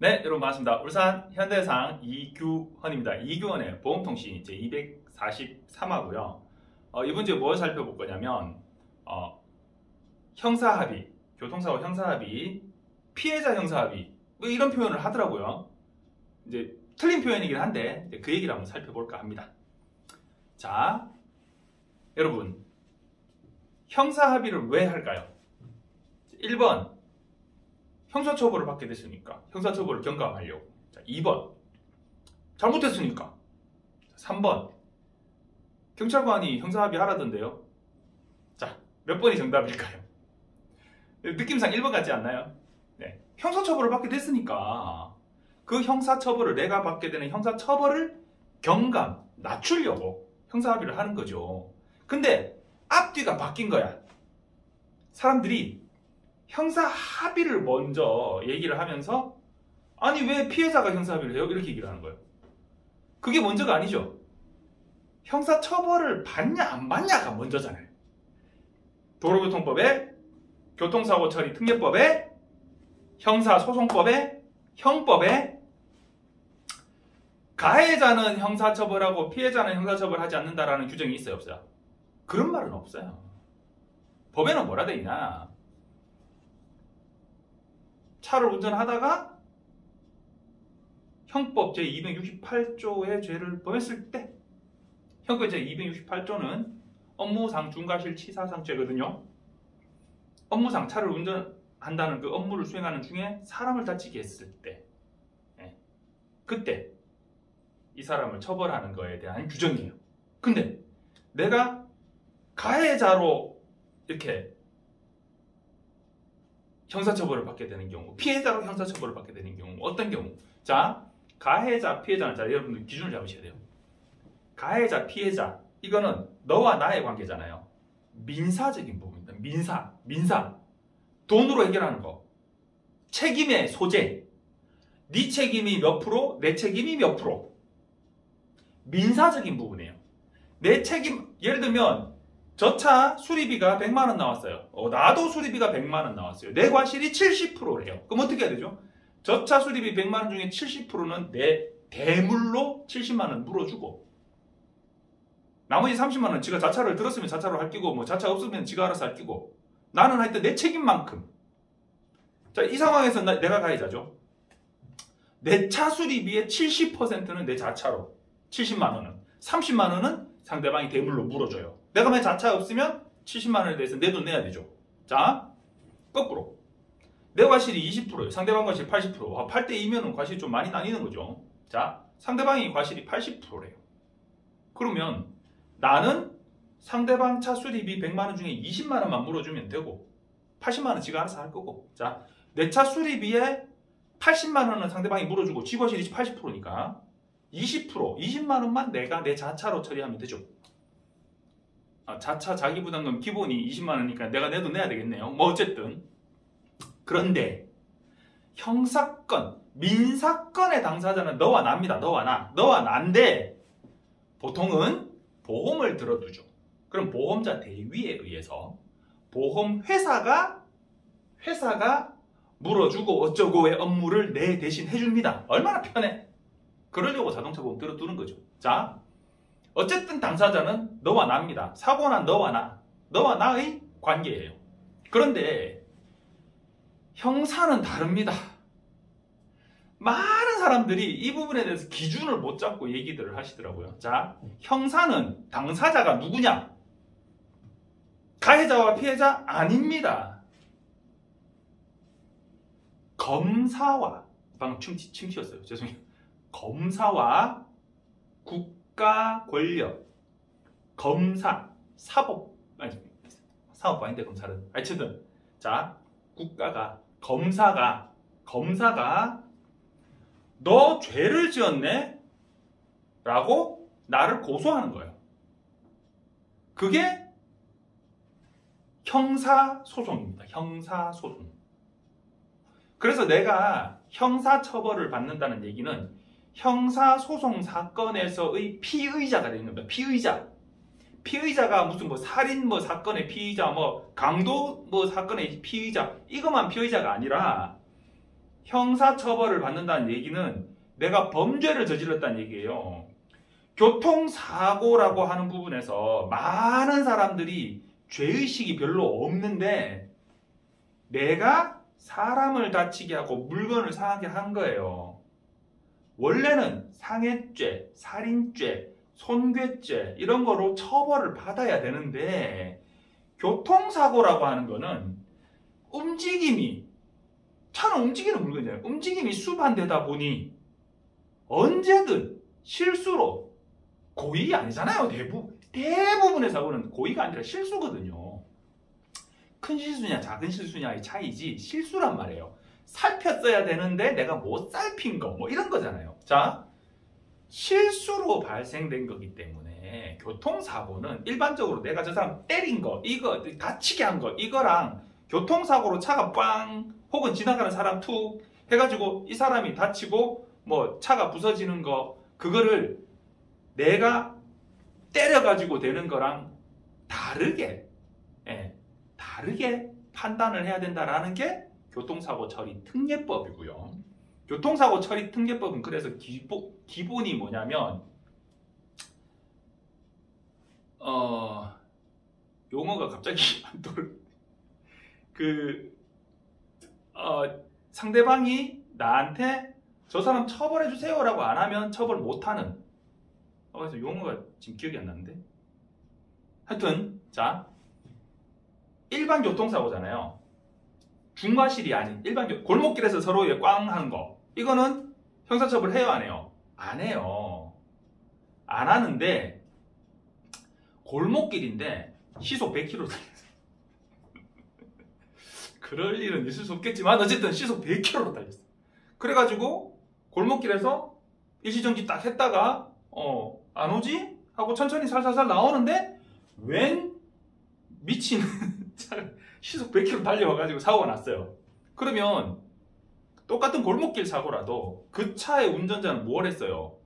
네, 여러분 반갑습니다. 울산 현대해상 이규헌입니다. 이규헌의 보험통신 제243화고요. 이번 주에 뭘 살펴볼 거냐면 형사합의, 교통사고 형사합의, 피해자 형사합의 뭐 이런 표현을 하더라고요. 이제 틀린 표현이긴 한데 그 얘기를 한번 살펴볼까 합니다. 자, 여러분 형사합의를 왜 할까요? 1번 형사처벌을 받게 됐으니까 형사처벌을 경감하려고. 자, 2번 잘못했으니까. 3번 경찰관이 형사합의 하라던데요. 자, 몇 번이 정답일까요? 느낌상 1번 같지 않나요? 네. 형사처벌을 받게 됐으니까 그 형사처벌을, 내가 받게 되는 형사처벌을 경감, 낮추려고 형사합의를 하는 거죠. 근데 앞뒤가 바뀐 거야. 사람들이 형사합의를 먼저 얘기를 하면서 아니 왜 피해자가 형사합의를 해요? 이렇게 얘기를 하는 거예요. 그게 먼저가 아니죠. 형사처벌을 받냐 안 받냐가 먼저잖아요. 도로교통법에, 교통사고 처리 특례법에, 형사소송법에, 형법에 가해자는 형사처벌하고 피해자는 형사처벌하지 않는다라는 규정이 있어요, 없어요? 그런 말은 없어요. 법에는 뭐라 돼 있냐? 차를 운전하다가 형법 제268조의 죄를 범했을 때, 형법 제268조는 업무상 중과실치사상죄거든요. 업무상 차를 운전한다는 그 업무를 수행하는 중에 사람을 다치게 했을 때, 그때 이 사람을 처벌하는 거에 대한 규정이에요. 근데 내가 가해자로 이렇게 형사처벌을 받게 되는 경우, 피해자로 형사처벌을 받게 되는 경우, 어떤 경우? 자, 가해자, 피해자는, 자, 여러분들 기준을 잡으셔야 돼요. 가해자, 피해자, 이거는 너와 나의 관계잖아요. 민사적인 부분입니다. 민사. 돈으로 해결하는 거. 책임의 소재. 네 책임이 몇 프로, 내 책임이 몇 프로. 민사적인 부분이에요. 내 책임, 예를 들면 저 차 수리비가 100만 원 나왔어요. 나도 수리비가 100만 원 나왔어요. 내 과실이 70%래요. 그럼 어떻게 해야 되죠? 저 차 수리비 100만 원 중에 70%는 내 대물로 70만 원 물어주고, 나머지 30만 원 지가 자차를 들었으면 자차로 할끼고, 뭐 자차 없으면 지가 알아서 할끼고, 나는 하여튼 내 책임만큼. 자, 이 상황에서 내가 가해자죠. 내 차 수리비의 70%는 내 자차로, 70만 원은, 30만 원은 상대방이 대물로 물어줘요. 내가 만약 자차 없으면 70만 원에 대해서 내 돈 내야 되죠. 자, 거꾸로. 내 과실이 20%예요. 상대방 과실 80%. 8대 2면은 과실이 좀 많이 나뉘는 거죠. 자, 상대방이 과실이 80%래요. 그러면 나는 상대방 차 수리비 100만 원 중에 20만 원만 물어주면 되고 80만 원 지가 알아서 할 거고. 자, 내 차 수리비에 80만 원은 상대방이 물어주고 지 과실이 80%니까 20%, 20만 원만 내가 내 자차로 처리하면 되죠. 자차 자기부담금 기본이 20만 원이니까 내가 내 돈 내야 되겠네요. 뭐 어쨌든. 그런데 형사건, 민사건의 당사자는 너와 나입니다. 너와 나. 너와 나인데 보통은 보험을 들어두죠. 그럼 보험자 대위에 의해서 보험회사가 물어주고 어쩌고의 업무를 내 대신 해줍니다. 얼마나 편해. 그러려고 자동차 보험 들어두는 거죠. 자, 어쨌든 당사자는 너와 나입니다. 사고난 너와 나의 관계예요. 그런데 형사는 다릅니다. 많은 사람들이 이 부분에 대해서 기준을 못 잡고 얘기들을 하시더라고요. 자, 형사는 당사자가 누구냐? 가해자와 피해자 아닙니다. 검사와, 방금 침 튀었어요. 죄송해요. 검사와 국가 권력, 검사, 사법 아닌데 검사는. 어쨌든, 자, 국가가, 검사가 너 죄를 지었네? 라고 나를 고소하는 거예요. 그게 형사소송입니다. 형사소송. 그래서 내가 형사처벌을 받는다는 얘기는 형사소송 사건에서의 피의자가 되는 겁니다. 피의자가 무슨 뭐 살인 뭐 사건의 피의자, 뭐 강도 뭐 사건의 피의자, 이것만 피의자가 아니라 형사처벌을 받는다는 얘기는 내가 범죄를 저질렀다는 얘기예요. 교통사고라고 하는 부분에서 많은 사람들이 죄의식이 별로 없는데 내가 사람을 다치게 하고 물건을 상하게 한 거예요. 원래는 상해죄, 살인죄, 손괴죄 이런 거로 처벌을 받아야 되는데 교통사고라고 하는 거는 움직임이 차는 움직이는 물건이잖아요. 움직임이 수반되다 보니 언제든 실수로 고의 아니잖아요. 대부분의 사고는 고의가 아니라 실수거든요. 큰 실수냐 작은 실수냐의 차이지 실수란 말이에요. 살폈어야 되는데 내가 못 살핀 거 뭐 이런 거잖아요. 자, 실수로 발생된 거기 때문에 교통사고는 일반적으로 내가 저 사람 때린 거 이거 다치게 한 거 이거랑 교통사고로 차가 빵 혹은 지나가는 사람 툭 해가지고 이 사람이 다치고 뭐 차가 부서지는 거 그거를 내가 때려가지고 되는 거랑 다르게 판단을 해야 된다라는 게 교통사고 처리 특례법이고요. 교통사고 처리 특례법은 그래서 기본이 뭐냐면 용어가 갑자기 안 떠오르. 상대방이 나한테 저 사람 처벌해 주세요라고 안 하면 처벌 못 하는. 그래서 용어가 지금 기억이 안 나는데. 하여튼 자, 일반 교통사고잖아요. 중과실이 아닌 일반 골목길에서 서로 꽝 하는 거. 이거는 형사처벌 해요, 안 해요? 안 해요. 안 하는데 골목길인데 시속 100km 달렸어. 그럴 일은 있을 수 없겠지만 어쨌든 시속 100km로 달렸어. 그래가지고 골목길에서 일시정지 딱 했다가 안 오지? 하고 천천히 살살살 나오는데 웬 미친 차가 시속 100km 달려와가지고 사고가 났어요. 그러면 똑같은 골목길 사고라도 그 차의 운전자는 뭘 했어요?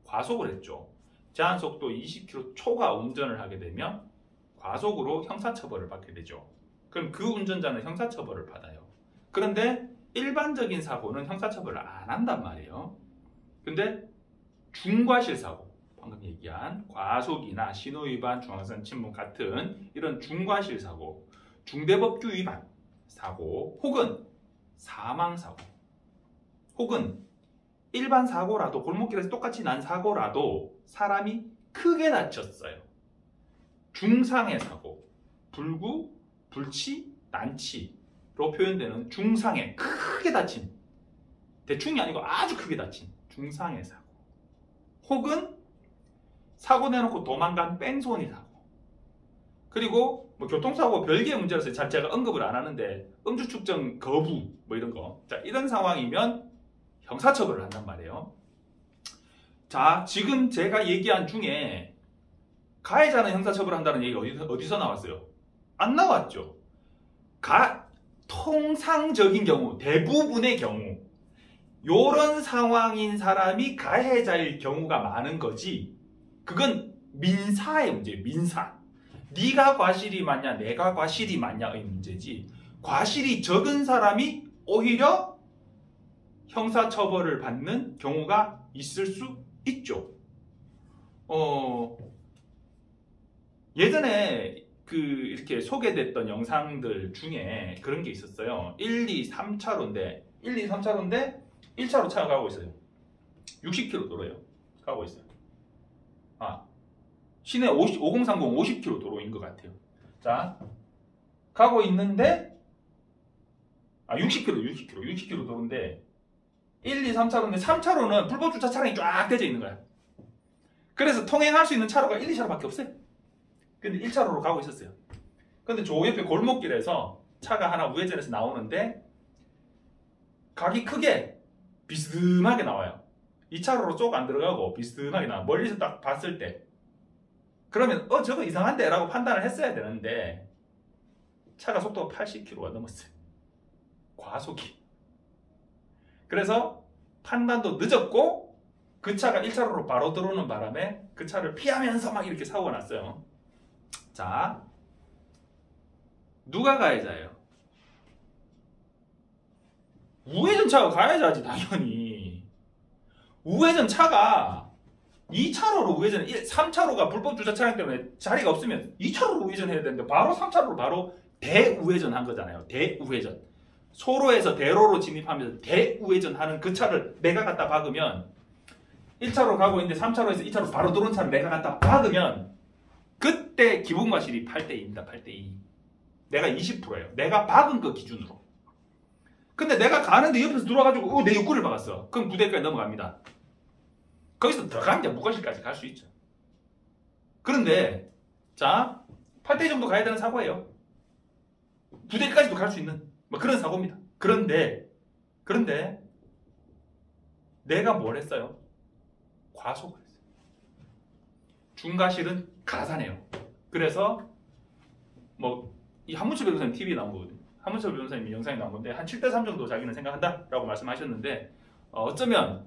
과속을 했죠. 제한속도 20km 초과 운전을 하게 되면 과속으로 형사처벌을 받게 되죠. 그럼 그 운전자는 형사처벌을 받아요. 그런데 일반적인 사고는 형사처벌을 안 한단 말이에요. 근데 중과실 사고, 방금 얘기한 과속이나 신호위반, 중앙선 침범 같은 이런 중과실 사고, 중대법규 위반 사고, 혹은 사망사고, 혹은 일반 사고라도 골목길에서 똑같이 난 사고라도 사람이 크게 다쳤어요. 중상해 사고, 불구, 불치, 난치로 표현되는 중상해, 크게 다친, 대충이 아니고 아주 크게 다친 중상해 사고, 혹은 사고 내놓고 도망간 뺑소니 사고, 그리고 뭐 교통사고 별개의 문제라서 잘 제가 언급을 안 하는데 음주 측정 거부 뭐 이런 거, 자 이런 상황이면 형사처벌을 한단 말이에요. 자, 지금 제가 얘기한 중에 가해자는 형사처벌을 한다는 얘기가 어디서 나왔어요? 안 나왔죠. 통상적인 경우, 대부분의 경우 요런 상황인 사람이 가해자일 경우가 많은 거지, 그건 민사의 문제예요. 민사. 네가 과실이 맞냐 내가 과실이 맞냐의 문제지, 과실이 적은 사람이 오히려 형사처벌을 받는 경우가 있을 수 있죠. 예전에 이렇게 소개됐던 영상들 중에 그런 게 있었어요. 1, 2, 3차로인데 1차로 차가 가고 있어요. 60km 도로예요. 가고 있어요. 시내 5030 50km 도로인 것 같아요. 자, 가고 있는데 60km 도로인데 1, 2, 3차로인데 3차로는 불법 주차 차량이 쫙 대져 있는 거야. 그래서 통행할 수 있는 차로가 1, 2차로밖에 없어요. 근데 1차로로 가고 있었어요. 근데 저 옆에 골목길에서 차가 하나 우회전해서 나오는데 각이 크게 비스듬하게 나와요. 2차로로 쪽 안 들어가고 비스듬하게 나와요. 멀리서 딱 봤을 때. 그러면 저거 이상한데 라고 판단을 했어야 되는데 차가 속도가 80km가 넘었어요. 과속이. 그래서 판단도 늦었고 그 차가 1차로로 바로 들어오는 바람에 그 차를 피하면서 막 이렇게 사고가 났어요. 자, 누가 가해자예요? 우회전차가 가해자지 당연히. 우회전차가 2차로로 우회전, 3차로가 불법 주차 차량 때문에 자리가 없으면 2차로로 우회전해야 되는데 바로 3차로로 바로 대우회전 한 거잖아요. 대우회전. 소로에서 대로로 진입하면서 대우회전 하는 그 차를 내가 갖다 박으면 1차로 가고 있는데 3차로에서 2차로 바로 들어온 차를 내가 갖다 박으면 그때 기본과실이 8대2입니다. 8대2. 내가 20%예요. 내가 박은 거 기준으로. 근데 내가 가는데 옆에서 들어와가지고 내 욕구를 박았어. 그럼 부대까지 넘어갑니다. 거기서 들어가면 이제 무과실까지 갈 수 있죠. 그런데 자 8대2 정도 가야 되는 사고예요. 부대까지도 갈 수 있는 뭐 그런 사고입니다. 그런데 내가 뭘 했어요? 과속을 했어요. 중과실은 가산해요. 그래서 뭐 이 한문철 변호사님 TV에 나온 거거든요. 한문철 변호사님 영상에 나온 건데 한 7대3 정도 자기는 생각한다라고 말씀하셨는데 어쩌면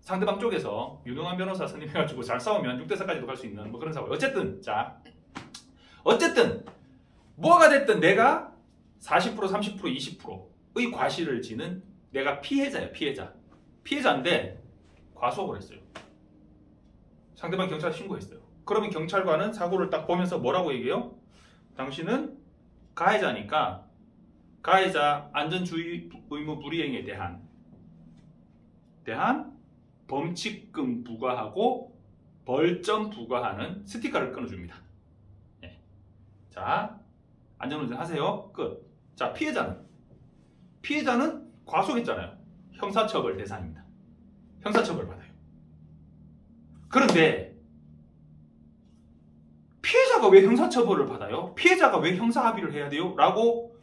상대방 쪽에서 유능한 변호사 선임해가지고 잘 싸우면 6대4까지도 갈 수 있는 뭐 그런 사고. 어쨌든 뭐가 됐든 내가 40% 30% 20%의 과실을 지는 내가 피해자예요. 피해자인데 과속을 했어요. 상대방 경찰 신고했어요. 그러면 경찰관은 사고를 딱 보면서 뭐라고 얘기해요? 당신은 가해자니까 가해자 안전주의 의무 불이행에 대한 범칙금 부과하고 벌점 부과하는 스티커를 끊어줍니다. 네. 자, 안전운전 하세요. 끝. 자, 피해자는 과속했잖아요. 형사처벌 대상입니다. 형사처벌 받아요. 그런데 피해자가 왜 형사처벌을 받아요? 피해자가 왜 형사합의를 해야 돼요? 라고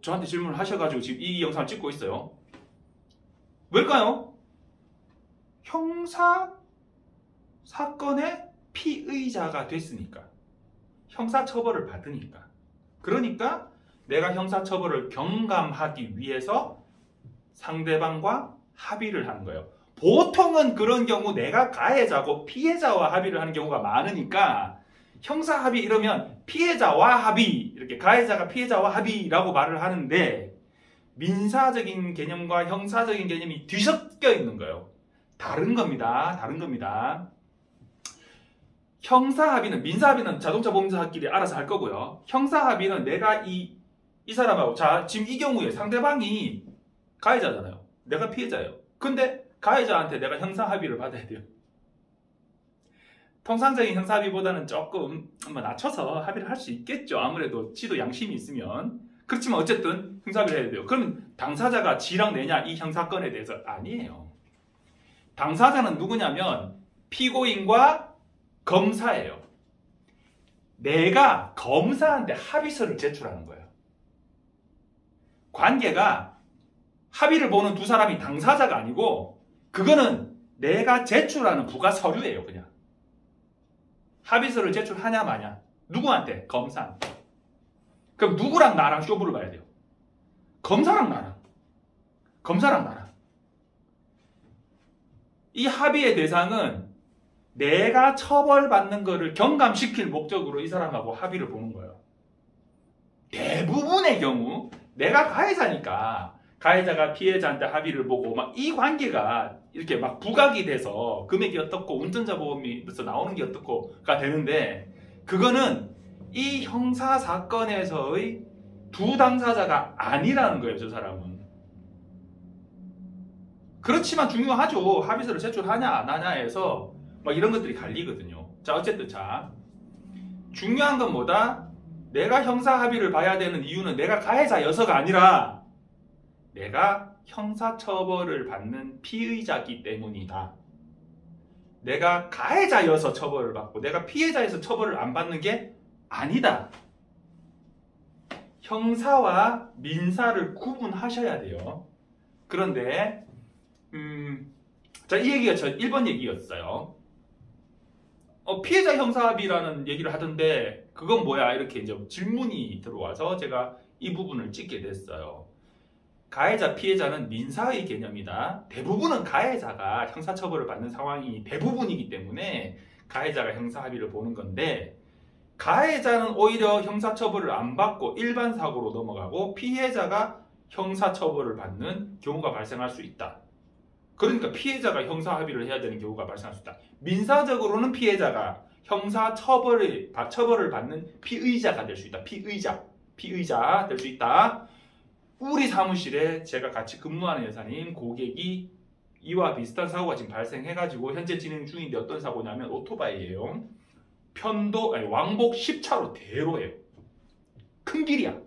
저한테 질문을 하셔가지고 지금 이 영상을 찍고 있어요. 왜일까요? 형사 사건의 피의자가 됐으니까. 형사처벌을 받으니까. 그러니까 내가 형사처벌을 경감하기 위해서 상대방과 합의를 하는 거예요. 보통은 그런 경우 내가 가해자고 피해자와 합의를 하는 경우가 많으니까 형사합의 이러면 피해자와 합의, 이렇게 가해자가 피해자와 합의라고 말을 하는데 민사적인 개념과 형사적인 개념이 뒤섞여 있는 거예요. 다른 겁니다. 형사합의는, 민사합의는 자동차 보험사끼리 알아서 할 거고요. 형사합의는 내가 이 사람하고, 자, 지금 이 경우에 상대방이 가해자잖아요. 내가 피해자예요. 근데 가해자한테 내가 형사합의를 받아야 돼요. 통상적인 형사합의보다는 조금 낮춰서 합의를 할 수 있겠죠. 아무래도 지도 양심이 있으면. 그렇지만 어쨌든 형사합의를 해야 돼요. 그러면 당사자가 지랑 내냐 이 형사건에 대해서 아니에요. 당사자는 누구냐면 피고인과 검사예요. 내가 검사한테 합의서를 제출하는 거예요. 관계가 합의를 보는 두 사람이 당사자가 아니고 그거는 내가 제출하는 부가 서류예요. 그냥 합의서를 제출하냐 마냐. 누구한테? 검사한테. 그럼 누구랑 나랑 쇼부를 봐야 돼요? 검사랑 나랑. 이 합의의 대상은 내가 처벌받는 거를 경감시킬 목적으로 이 사람하고 합의를 보는 거예요. 대부분의 경우 내가 가해자니까 가해자가 피해자한테 합의를 보고 막 이 관계가 이렇게 막 부각이 돼서 금액이 어떻고 운전자 보험에서 나오는 게 어떻고가 되는데 그거는 이 형사 사건에서의 두 당사자가 아니라는 거예요. 저 사람은. 그렇지만 중요하죠. 합의서를 제출하냐 안 하냐에서 막 이런 것들이 갈리거든요. 자, 어쨌든 중요한 건 뭐다? 내가 형사 합의를 봐야 되는 이유는 내가 가해자여서가 아니라 내가 형사처벌을 받는 피의자이기 때문이다. 내가 가해자여서 처벌을 받고 내가 피해자여서 처벌을 안 받는 게 아니다. 형사와 민사를 구분하셔야 돼요. 그런데 자, 이 얘기가 저 1번 얘기였어요. 피해자 형사합의라는 얘기를 하던데 그건 뭐야? 이렇게 이제 질문이 들어와서 제가 이 부분을 찍게 됐어요. 가해자, 피해자는 민사의 개념이다. 대부분은 가해자가 형사처벌을 받는 상황이 대부분이기 때문에 가해자가 형사합의를 보는 건데 가해자는 오히려 형사처벌을 안 받고 일반 사고로 넘어가고 피해자가 형사처벌을 받는 경우가 발생할 수 있다. 그러니까 피해자가 형사합의를 해야 되는 경우가 발생할 수 있다. 민사적으로는 피해자가 형사처벌을 받는 피의자가 될 수 있다. 피의자 될 수 있다. 우리 사무실에 제가 같이 근무하는 여사님 고객이 이와 비슷한 사고가 지금 발생해가지고 현재 진행 중인데 어떤 사고냐면 오토바이예요. 왕복 10차로 대로예요. 큰 길이야.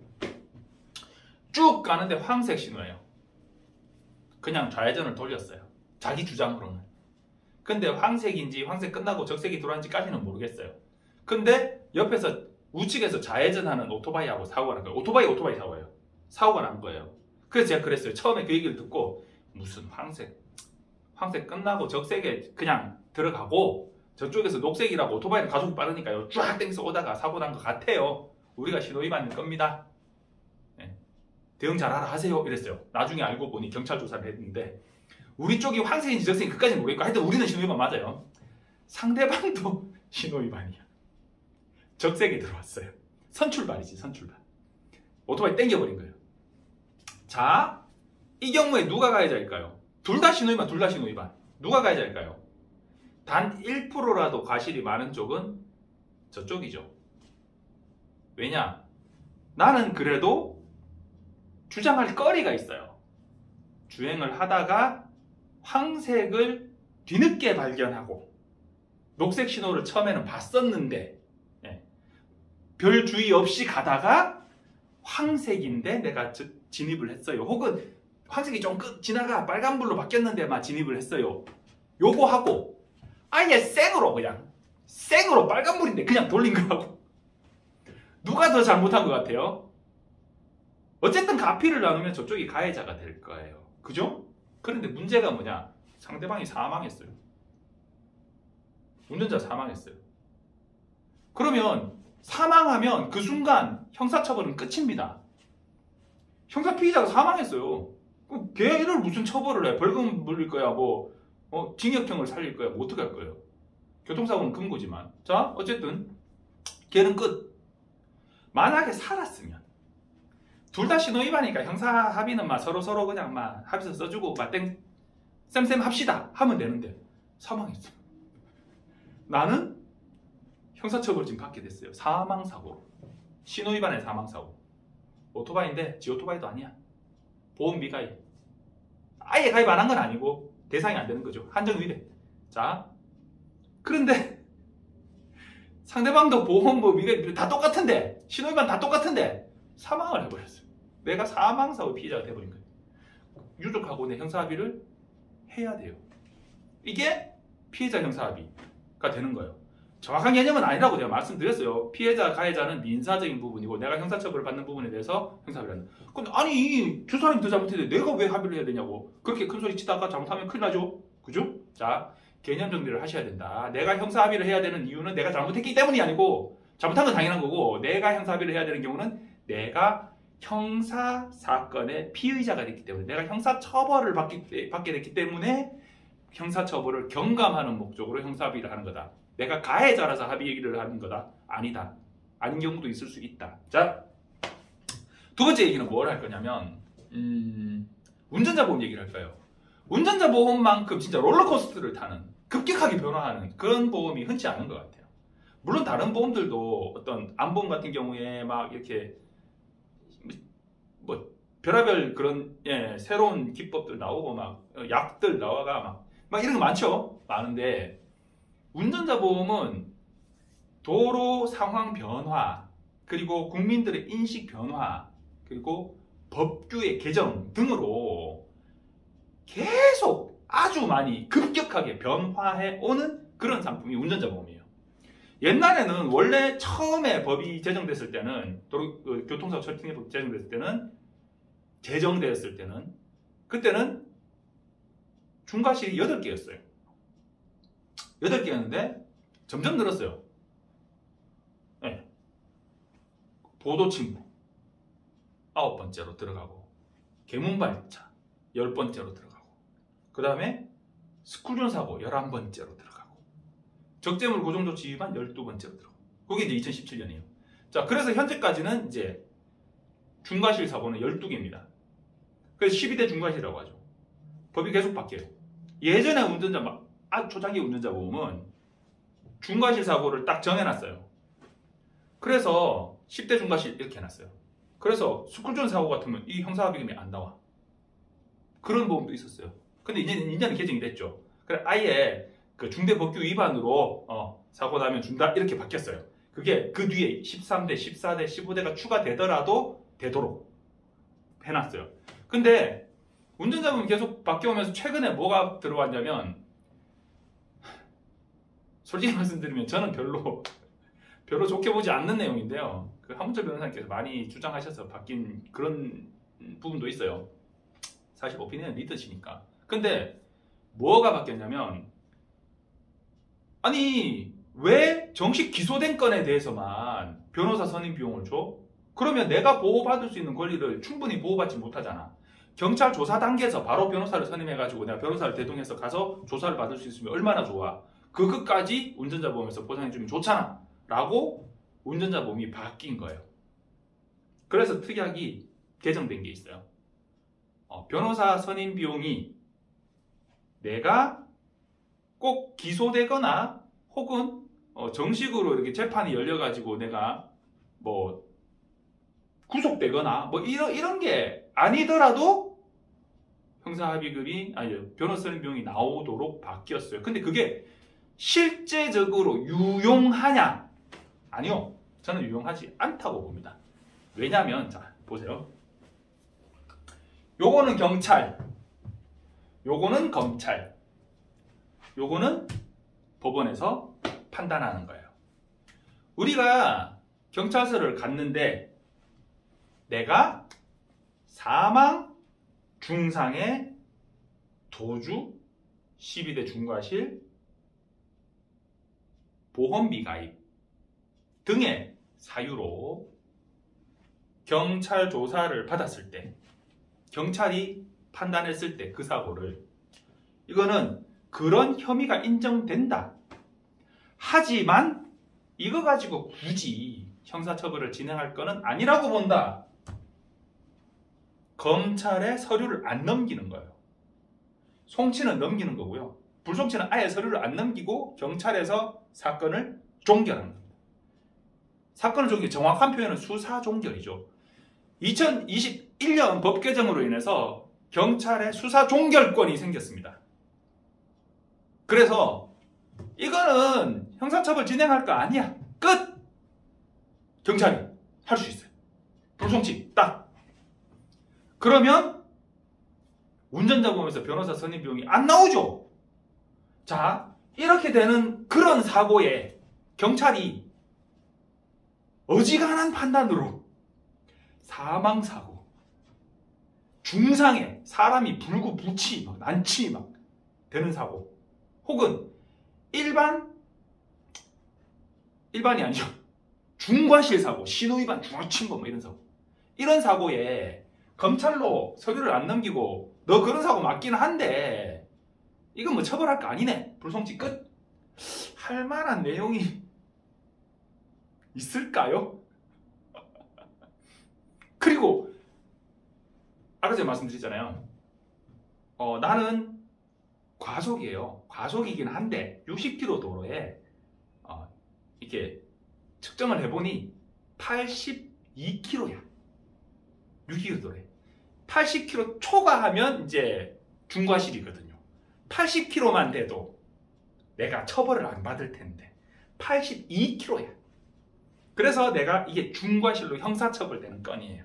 쭉 가는데 황색 신호예요. 그냥 좌회전을 돌렸어요. 자기 주장으로는. 근데 황색인지 황색 끝나고 적색이 들어왔는지까지는 모르겠어요. 근데 옆에서 우측에서 좌회전하는 오토바이하고 사고가 난 거예요. 오토바이 사고예요. 사고가 난 거예요. 그래서 제가 그랬어요. 처음에 그 얘기를 듣고 무슨 황색 끝나고 적색에 그냥 들어가고 저쪽에서 녹색이라고 오토바이는 가속이 빠르니까요. 쫙 땡겨서 오다가 사고 난 것 같아요. 우리가 신호위반일 겁니다. 네. 대응 잘하라 하세요. 이랬어요. 나중에 알고 보니 경찰 조사를 했는데 우리 쪽이 황색인지 적색인지 그까지는 모르겠고 하여튼 우리는 신호위반 맞아요. 상대방도 신호위반이야. 적색에 들어왔어요. 선출발이지 선출발. 오토바이 땡겨버린 거예요. 자, 이 경우에 누가 가해자일까요? 둘 다 신호위반, 둘 다 신호위반. 누가 가해자일까요? 단 1%라도 과실이 많은 쪽은 저쪽이죠. 왜냐? 나는 그래도 주장할 거리가 있어요. 주행을 하다가 황색을 뒤늦게 발견하고 녹색 신호를 처음에는 봤었는데 별 주의 없이 가다가 황색인데 내가 진입을 했어요. 혹은 황색이 좀 지나가 빨간불로 바뀌었는데 막 진입을 했어요. 요거 하고 아예 생으로 빨간불인데 그냥 돌린 거하고 누가 더 잘못한 것 같아요? 어쨌든 가피를 나누면 저쪽이 가해자가 될 거예요. 그죠? 그런데 문제가 뭐냐? 상대방이 사망했어요. 운전자 사망했어요. 그러면 사망하면 그 순간 형사처벌은 끝입니다. 형사피의자가 사망했어요. 걔를 무슨 처벌을 해? 벌금 물릴 거야? 징역형을 살릴 거야? 뭐 어떻게 할 거예요? 교통사고는 금고지만. 자, 어쨌든 걔는 끝. 만약에 살았으면 둘 다 신호위반이니까 형사합의는 서로 그냥 합의서 써주고 쌤 합시다 하면 되는데 사망했어. 나는 형사처벌 지금 받게 됐어요. 사망사고. 신호위반의 사망사고. 오토바이인데 지 오토바이도 아니야. 보험 미가입. 아예 가입 안 한 건 아니고 대상이 안 되는 거죠. 한정위배. 자, 그런데 상대방도 보험 미가입 다 똑같은데 신호위반 다 똑같은데 사망을 해버렸어요. 내가 사망사고 피해자가 돼버린 거예요. 유족하고 내 형사합의를 해야 돼요. 이게 피해자 형사합의가 되는 거예요. 정확한 개념은 아니라고 제가 말씀드렸어요. 피해자, 가해자는 민사적인 부분이고 내가 형사처벌을 받는 부분에 대해서 형사합의를 한다. 근데 아니 저 사람이 더 잘못했는데 내가 왜 합의를 해야 되냐고. 그렇게 큰 소리 치다가 잘못하면 큰일 나죠. 그죠? 자, 개념 정리를 하셔야 된다. 내가 형사합의를 해야 되는 이유는 내가 잘못했기 때문이 아니고 잘못한 건 당연한 거고 내가 형사합의를 해야 되는 경우는 내가 형사사건의 피의자가 됐기 때문에 내가 형사처벌을 받게 됐기 때문에 형사처벌을 경감하는 목적으로 형사합의를 하는 거다. 내가 가해자라서 합의 얘기를 하는 거다. 아니다. 아닌 경우도 있을 수 있다. 자, 두 번째 얘기는 뭘 할 거냐면 운전자 보험 얘기를 할까요? 운전자 보험만큼 진짜 롤러코스터를 타는 급격하게 변화하는 그런 보험이 흔치 않은 것 같아요. 물론 다른 보험들도 어떤 암보험 같은 경우에 이렇게 별의별 그런 새로운 기법들 나오고 약들 나와가 이런 거 많죠. 많은데 운전자 보험은 도로 상황 변화, 그리고 국민들의 인식 변화, 그리고 법규의 개정 등으로 계속 아주 많이 급격하게 변화해 오는 그런 상품이 운전자 보험이에요. 옛날에는 원래 처음에 법이 제정됐을 때는 교통사고 처리법 제정되었을 때는 그때는 중과실이 8개였어요. 8개였는데 점점 늘었어요. 네. 보도침해 9번째로 들어가고 개문발차 10번째로 들어가고 그 다음에 스쿨존 사고 11번째로 들어가고 적재물 고정조치 위반 12번째로 들어가고 그게 이제 2017년이에요. 자, 그래서 현재까지는 이제 중과실 사고는 12개입니다. 그래서 12대 중과실이라고 하죠. 법이 계속 바뀌어요. 예전에 초창기 운전자 보험은 중과실 사고를 딱 정해놨어요. 그래서 10대 중과실 이렇게 해놨어요. 그래서 스쿨존 사고 같으면 이 형사합의금이 안 나와. 그런 보험도 있었어요. 근데 이제는 개정이 됐죠. 그래 아예 그 중대법규 위반으로 사고 나면 준다 이렇게 바뀌었어요. 그게 그 뒤에 13대, 14대, 15대가 추가되더라도 되도록 해놨어요. 근데 운전자분 계속 바뀌어오면서 최근에 뭐가 들어왔냐면 솔직히 말씀드리면 저는 별로 좋게 보지 않는 내용인데요. 그 한문철 변호사님께서 많이 주장하셔서 바뀐 그런 부분도 있어요. 사실 오피니언은 리더시니까. 근데 뭐가 바뀌었냐면 아니 왜 정식 기소된 건에 대해서만 변호사 선임 비용을 줘? 그러면 내가 보호받을 수 있는 권리를 충분히 보호받지 못하잖아. 경찰 조사 단계에서 바로 변호사를 선임해가지고 내가 변호사를 대동해서 가서 조사를 받을 수 있으면 얼마나 좋아. 그것까지 운전자 보험에서 보상해주면 좋잖아 라고 운전자 보험이 바뀐 거예요. 그래서 특약이 개정된 게 있어요. 변호사 선임 비용이 내가 꼭 기소되거나 혹은 정식으로 이렇게 재판이 열려가지고 내가 뭐 구속되거나 뭐 이런 게 아니더라도 형사합의금이 변호사 선임 비용이 나오도록 바뀌었어요. 근데 그게 실제적으로 유용하냐? 아니요. 저는 유용하지 않다고 봅니다. 왜냐하면 자 보세요. 요거는 경찰, 요거는 검찰, 요거는 법원에서 판단하는 거예요. 우리가 경찰서를 갔는데 내가 사망, 중상해, 도주, 12대 중과실, 보험비 가입 등의 사유로 경찰 조사를 받았을 때 경찰이 판단했을 때 그 사고를 이거는 그런 혐의가 인정된다. 하지만 이거 가지고 굳이 형사처벌을 진행할 거는 아니라고 본다. 검찰에 서류를 안 넘기는 거예요. 송치는 넘기는 거고요. 불송치는 아예 서류를 안 넘기고 경찰에서 사건을 종결하는 겁니다. 사건을 종결, 정확한 표현은 수사 종결이죠. 2021년 법 개정으로 인해서 경찰에 수사 종결권이 생겼습니다. 그래서 이거는 형사처벌 진행할 거 아니야. 끝! 경찰이 할 수 있어요. 불송치 딱. 그러면 운전자 보험에서 변호사 선임 비용이 안 나오죠. 자, 이렇게 되는 그런 사고에 경찰이 어지간한 판단으로 사망사고, 중상해, 사람이 불구부치, 난치 막 되는 사고, 혹은 일반이 아니죠. 중과실 사고, 신호위반, 중화침범 뭐 이런 사고. 이런 사고에 검찰로 서류를 안 넘기고 너 그런 사고 맞긴 한데 이건 뭐 처벌할 거 아니네. 불송치 끝. 할 만한 내용이 있을까요? 그리고 아까 전에 말씀드렸잖아요. 나는 과속이에요. 과속이긴 한데 60km 도로에 이렇게 측정을 해보니 82km야. 60km 도로에 80km 초과하면 이제 중과실이거든요. 80km만 돼도 내가 처벌을 안 받을 텐데 82km야. 그래서 내가 이게 중과실로 형사처벌되는 건이에요.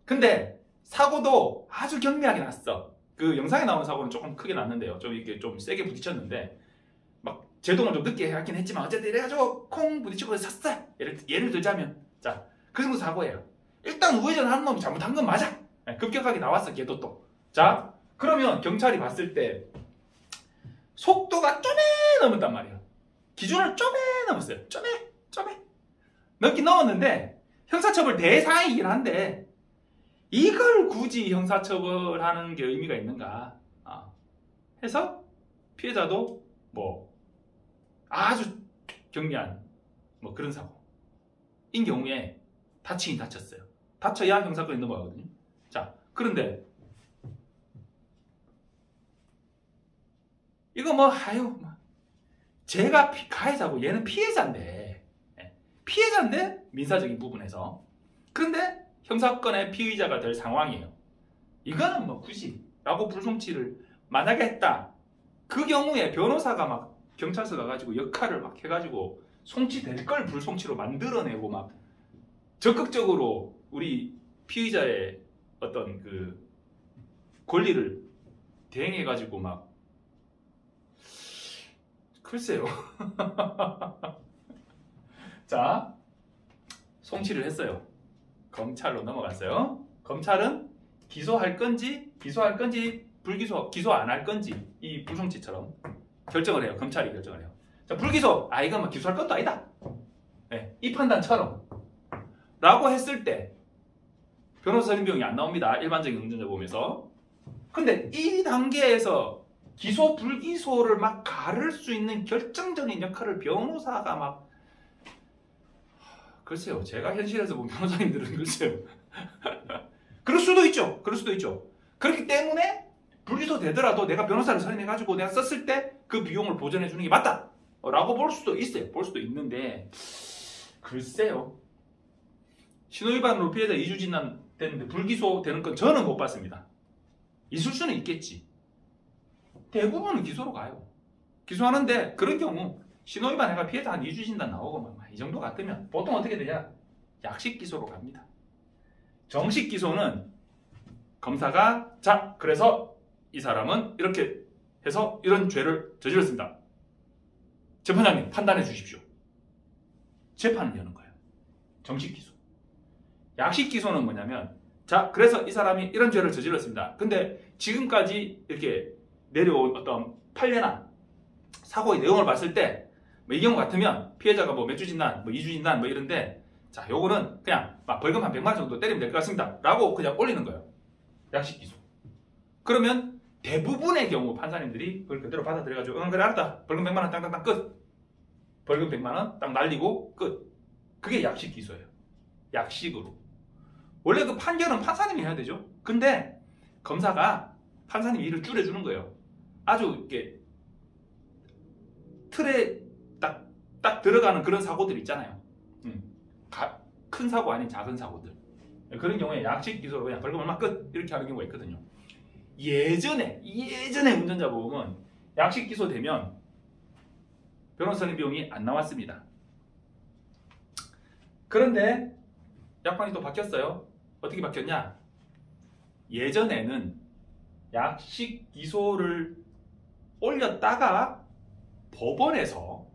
근데 사고도 아주 경미하게 났어. 그 영상에 나오는 사고는 조금 크게 났는데요. 좀 이렇게 좀 세게 부딪혔는데 막 제동을 좀 늦게 하긴 했지만 어쨌든 이래가지고 콩 부딪히고 샀어. 예를 들자면 자, 그 정도 사고예요. 일단 우회전하는 놈이 잘못한 건 맞아. 급격하게 나왔어. 걔도 또. 자, 그러면 경찰이 봤을 때 속도가 좀에 넘었단 말이에요. 기준을 좀에 넘었어요. 좀에 넘긴 넘었는데 형사처벌 대상이긴 한데 이걸 굳이 형사처벌하는 게 의미가 있는가 해서 피해자도 뭐 아주 경미한 뭐 그런 사고인 경우에 다치긴 다쳤어요. 다쳐야 형사권이 넘어가거든요. 그런데 이거 뭐 아유 제가 가해자고 얘는 피해자인데 피해자인데 민사적인 부분에서 그런데 형사건의 피의자가 될 상황이에요. 이거는 뭐 굳이 라고 불송치를 만약에 했다. 그 경우에 변호사가 막 경찰서 가가지고 역할을 막 해가지고 송치될 걸 불송치로 만들어내고 막 적극적으로 우리 피의자의 어떤 그 권리를 대행해가지고 막 글쎄요. 자, 송치를 했어요. 검찰로 넘어갔어요. 검찰은 기소할 건지 불기소, 기소 안 할 건지 이 불송치처럼 결정을 해요. 검찰이 결정을 해요. 자, 불기소, 이건 뭐 기소할 것도 아니다. 네, 이 판단처럼 라고 했을 때 변호사 선임비용이 안 나옵니다. 일반적인 운전자 보험에서. 근데 이 단계에서 기소, 불기소를 막 가를 수 있는 결정적인 역할을 변호사가 막 글쎄요. 제가 현실에서 본 변호사님들은 글쎄요. 그럴 수도 있죠. 그럴 수도 있죠. 그렇기 때문에 불기소 되더라도 내가 변호사를 선임해가지고 내가 썼을 때 그 비용을 보전해 주는 게 맞다 라고 볼 수도 있어요. 볼 수도 있는데 글쎄요. 신호위반으로 피해자 2주 진단 됐는데 불기소 되는 건 저는 못 봤습니다. 있을 수는 있겠지. 대부분은 기소로 가요. 기소하는데 그런 경우 신호위반 해가 피해자 한 2주 진단 나오고 이 정도 같으면 보통 어떻게 되냐? 약식 기소로 갑니다. 정식 기소는 검사가 자 그래서 이 사람은 이렇게 해서 이런 죄를 저질렀습니다. 재판장님 판단해 주십시오. 재판을 여는 거예요. 정식 기소. 약식 기소는 뭐냐면 자 그래서 이 사람이 이런 죄를 저질렀습니다. 근데 지금까지 이렇게 내려온 어떤 판례나 사고의 내용을 봤을 때 이 경우 같으면 피해자가 뭐 몇 주 진단, 뭐 2주 진단 뭐 이런데 자 요거는 그냥 막 벌금 한 100만 원 정도 때리면 될 것 같습니다. 라고 그냥 올리는 거예요. 약식 기소. 그러면 대부분의 경우 판사님들이 그걸 그대로 받아들여가지고 그래 알았다. 벌금 100만 원 땅땅땅 끝. 벌금 100만 원 딱 날리고 끝. 그게 약식 기소예요. 약식으로. 원래 그 판결은 판사님이 해야 되죠. 근데 검사가 판사님이 일을 줄여주는 거예요. 아주 이렇게 틀에 딱 들어가는 그런 사고들 있잖아요. 큰 사고 아닌 작은 사고들. 그런 경우에 약식 기소로 그냥 벌금 얼마 끝 이렇게 하는 경우가 있거든요. 예전에 운전자 보험은 약식 기소되면 변호사 선임 비용이 안 나왔습니다. 그런데 약관이 또 바뀌었어요. 어떻게 바뀌었냐? 예전에는 약식 기소를 올렸다가 법원에서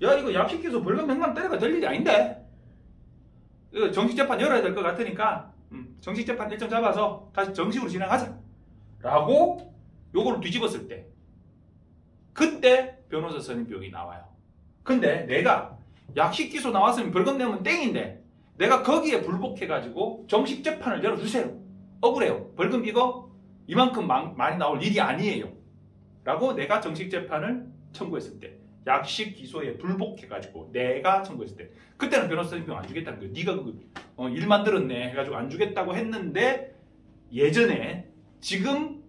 야 이거 약식 기소 벌금 100만 원 때려가 될 일이 아닌데 이거 정식 재판 열어야 될 것 같으니까 정식 재판 일정 잡아서 다시 정식으로 진행하자 라고 요거를 뒤집었을 때 그때 변호사 선임 비용이 나와요. 근데 내가 약식 기소 나왔으면 벌금 내면 땡인데 내가 거기에 불복해가지고 정식 재판을 열어주세요. 억울해요. 벌금 이거 이만큼 많이 나올 일이 아니에요. 라고 내가 정식 재판을 청구했을 때 약식 기소에 불복해가지고 내가 청구했을 때 그때는 변호사 선임 비용 안 주겠다는 거예요. 네가 그 일 만들었네 해가지고 안 주겠다고 했는데 예전에 지금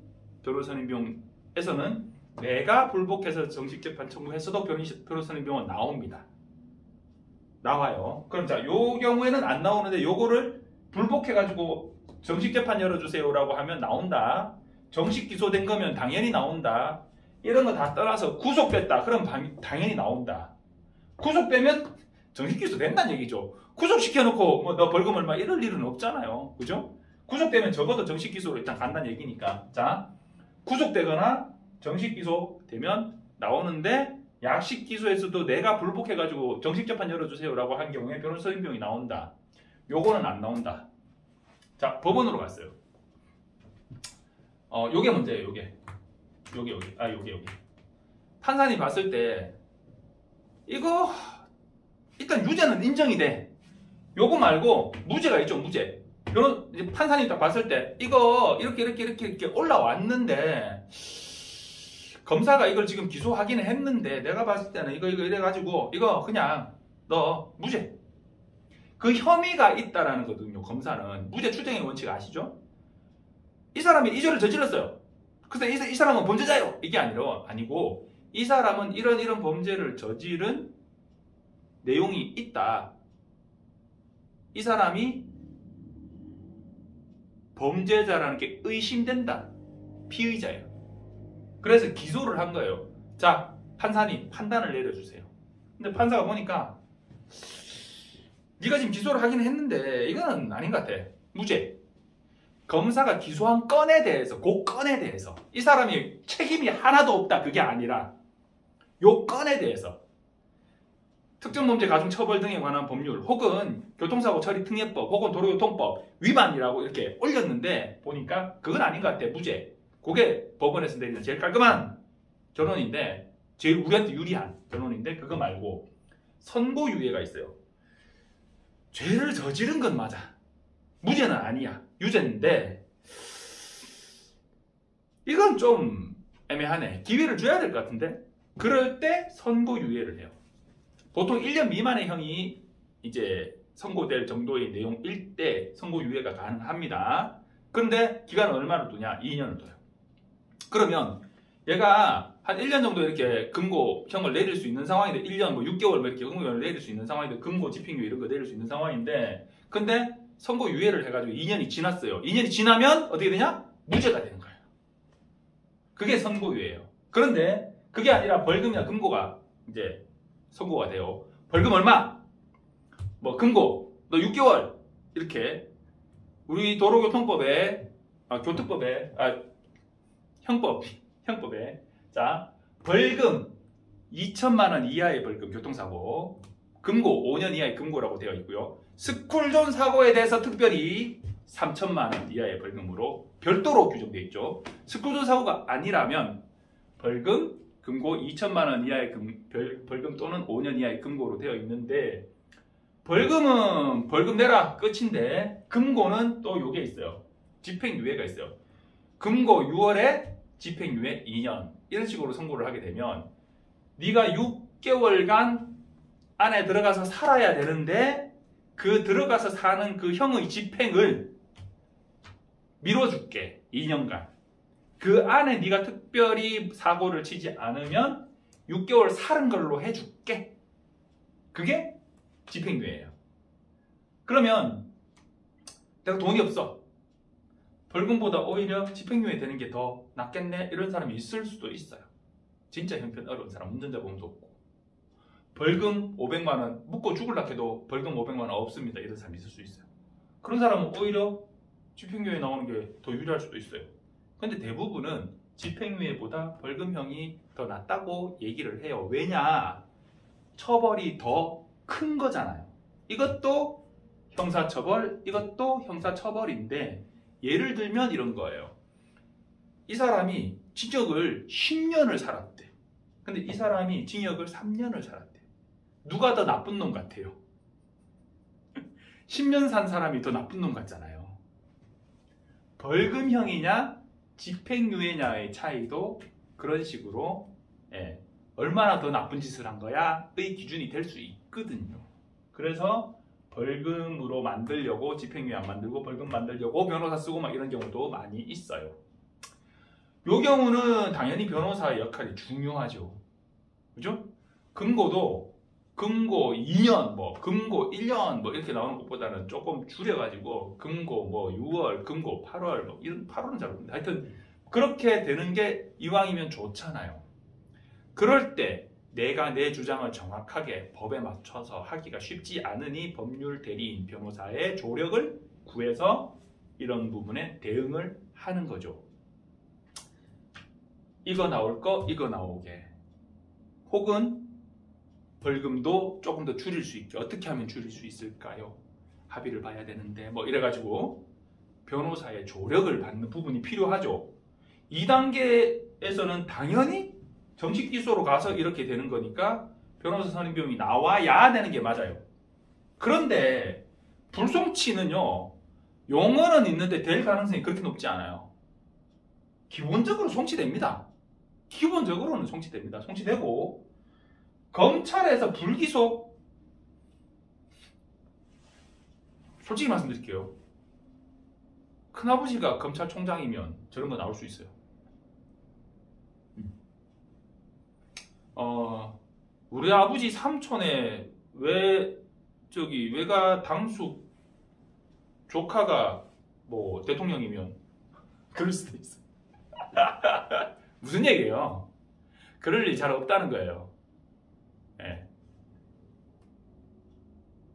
변호사 선임 비용에서는 내가 불복해서 정식 재판 청구했어도 변호사 선임 비용은 나옵니다. 나와요. 그럼 자, 요 경우에는 안 나오는데 요거를 불복해가지고 정식 재판 열어주세요라고 하면 나온다. 정식 기소된 거면 당연히 나온다. 이런 거 다 떠나서 구속됐다. 그럼 당연히 나온다. 구속되면 정식 기소 된다는 얘기죠. 구속시켜놓고 뭐 너 벌금 얼마 이럴 일은 없잖아요. 그죠? 구속되면 적어도 정식 기소로 일단 간다는 얘기니까. 자, 구속되거나 정식 기소 되면 나오는데 약식 기소에서도 내가 불복해가지고 정식 재판 열어주세요라고 한 경우에 변호사 선임 비용이 나온다. 요거는 안 나온다. 자, 법원으로 갔어요. 요게 문제예요. 요게. 판사님 봤을 때 이거 일단 유죄는 인정이 돼. 요거 말고 무죄가 있죠. 무죄. 판사님 딱 봤을 때 이거 이렇게 올라왔는데 검사가 이걸 지금 기소하기는 했는데 내가 봤을 때는 이거 이래가지고 이거 그냥 너 무죄. 그 혐의가 있다라는 거거든요. 검사는 무죄 추정의 원칙 아시죠? 이 사람이 이 죄를 저질렀어요. 그래서 이 사람은 범죄자예요. 이게 아니고 이 사람은 이런 범죄를 저지른 내용이 있다. 이 사람이 범죄자라는 게 의심된다. 피의자예요. 그래서 기소를 한 거예요. 자, 판사님 판단을 내려주세요. 근데 판사가 보니까 네가 지금 기소를 하긴 했는데 이건 아닌 것 같아. 무죄. 검사가 기소한 건에 대해서, 그 건에 대해서 이 사람이 책임이 하나도 없다. 그게 아니라 요 건에 대해서 특정범죄 가중처벌 등에 관한 법률 혹은 교통사고 처리 특례법 혹은 도로교통법 위반이라고 이렇게 올렸는데 보니까 그건 아닌 것 같아. 무죄. 그게 법원에서 내리는 제일 깔끔한 결론인데 제일 우리한테 유리한 결론인데 그거 말고 선고유예가 있어요. 죄를 저지른 건 맞아. 무죄는 아니야. 유죄인데 이건 좀 애매하네. 기회를 줘야 될 것 같은데 그럴 때 선고유예를 해요. 보통 1년 미만의 형이 이제 선고될 정도의 내용일 때 선고유예가 가능합니다. 그런데 기간은 얼마나 두냐? 2년을 둬요. 그러면 얘가 한 1년 정도 이렇게 금고형을 내릴 수 있는 상황인데 1년 뭐 6개월 뭐 이렇게 금고형을 내릴 수 있는 상황인데 금고 집행유예 이런 거 내릴 수 있는 상황인데 근데 선고유예를 해가지고 2년이 지났어요. 2년이 지나면 어떻게 되냐? 무죄가 되는 거예요. 그게 선고유예예요. 그런데 그게 아니라 벌금이나 금고가 이제 선고가 돼요. 벌금 얼마? 뭐 금고 너 6개월 이렇게 우리 도로교통법에 교특법에 형법에 자 벌금 2천만 원 이하의 벌금 교통사고 금고 5년 이하의 금고라고 되어 있고요. 스쿨존 사고에 대해서 특별히 3천만 원 이하의 벌금으로 별도로 규정되어 있죠. 스쿨존 사고가 아니라면 벌금 금고 2천만 원 이하의 벌금 또는 5년 이하의 금고로 되어 있는데 벌금은 벌금 내라 끝인데 금고는 또 요게 있어요. 집행유예가 있어요. 금고 6월에 집행유예 2년 이런 식으로 선고를 하게 되면 네가 6개월간 안에 들어가서 살아야 되는데 그 들어가서 사는 그 형의 집행을 미뤄줄게. 2년간. 그 안에 네가 특별히 사고를 치지 않으면 6개월 살은 걸로 해줄게. 그게 집행유예예요. 그러면 내가 돈이 없어. 벌금보다 오히려 집행유예 되는 게 더 낫겠네. 이런 사람이 있을 수도 있어요. 진짜 형편 어려운 사람, 운전자 보험도 없고. 벌금 500만 원 묻고 죽을라 해도 벌금 500만 원 없습니다. 이런 사람이 있을 수 있어요. 그런 사람은 오히려 집행유예 나오는 게 더 유리할 수도 있어요. 근데 대부분은 집행유예보다 벌금형이 더 낫다고 얘기를 해요. 왜냐? 처벌이 더 큰 거잖아요. 이것도 형사처벌, 이것도 형사처벌인데 예를 들면 이런 거예요. 이 사람이 징역을 10년을 살았대. 근데 이 사람이 징역을 3년을 살았대. 누가 더 나쁜 놈 같아요? 10년 산 사람이 더 나쁜 놈 같잖아요. 벌금형이냐 집행유예냐의 차이도 그런 식으로 얼마나 더 나쁜 짓을 한 거야의 기준이 될 수 있거든요. 그래서 벌금으로 만들려고 집행유예 안 만들고 벌금 만들려고 변호사 쓰고 막 이런 경우도 많이 있어요. 요 경우는 당연히 변호사의 역할이 중요하죠. 그죠? 금고도 금고 2년, 뭐 금고 1년 뭐 이렇게 나오는 것보다는 조금 줄여가지고 금고 뭐 6월, 금고 8월 뭐 이런 8월은 잘 모르는데 하여튼 그렇게 되는 게 이왕이면 좋잖아요. 그럴 때 내가 내 주장을 정확하게 법에 맞춰서 하기가 쉽지 않으니 법률 대리인 변호사의 조력을 구해서 이런 부분에 대응을 하는 거죠. 이거 나올 거 이거 나오게. 혹은 벌금도 조금 더 줄일 수 있게. 어떻게 하면 줄일 수 있을까요? 합의를 봐야 되는데 뭐 이래가지고 변호사의 조력을 받는 부분이 필요하죠. 2단계에서는 당연히 정식 기소로 가서 이렇게 되는 거니까 변호사 선임비용이 나와야 되는 게 맞아요. 그런데 불송치는요. 용어는 있는데 될 가능성이 그렇게 높지 않아요. 기본적으로 송치됩니다. 기본적으로는 송치됩니다. 송치되고 검찰에서 불기소 솔직히 말씀드릴게요. 큰아버지가 검찰총장이면 저런 거 나올 수 있어요. 우리 아버지 삼촌의 외가 당숙 조카가 뭐 대통령이면 그럴 수도 있어. 무슨 얘기예요? 그럴 일이 잘 없다는 거예요. 예.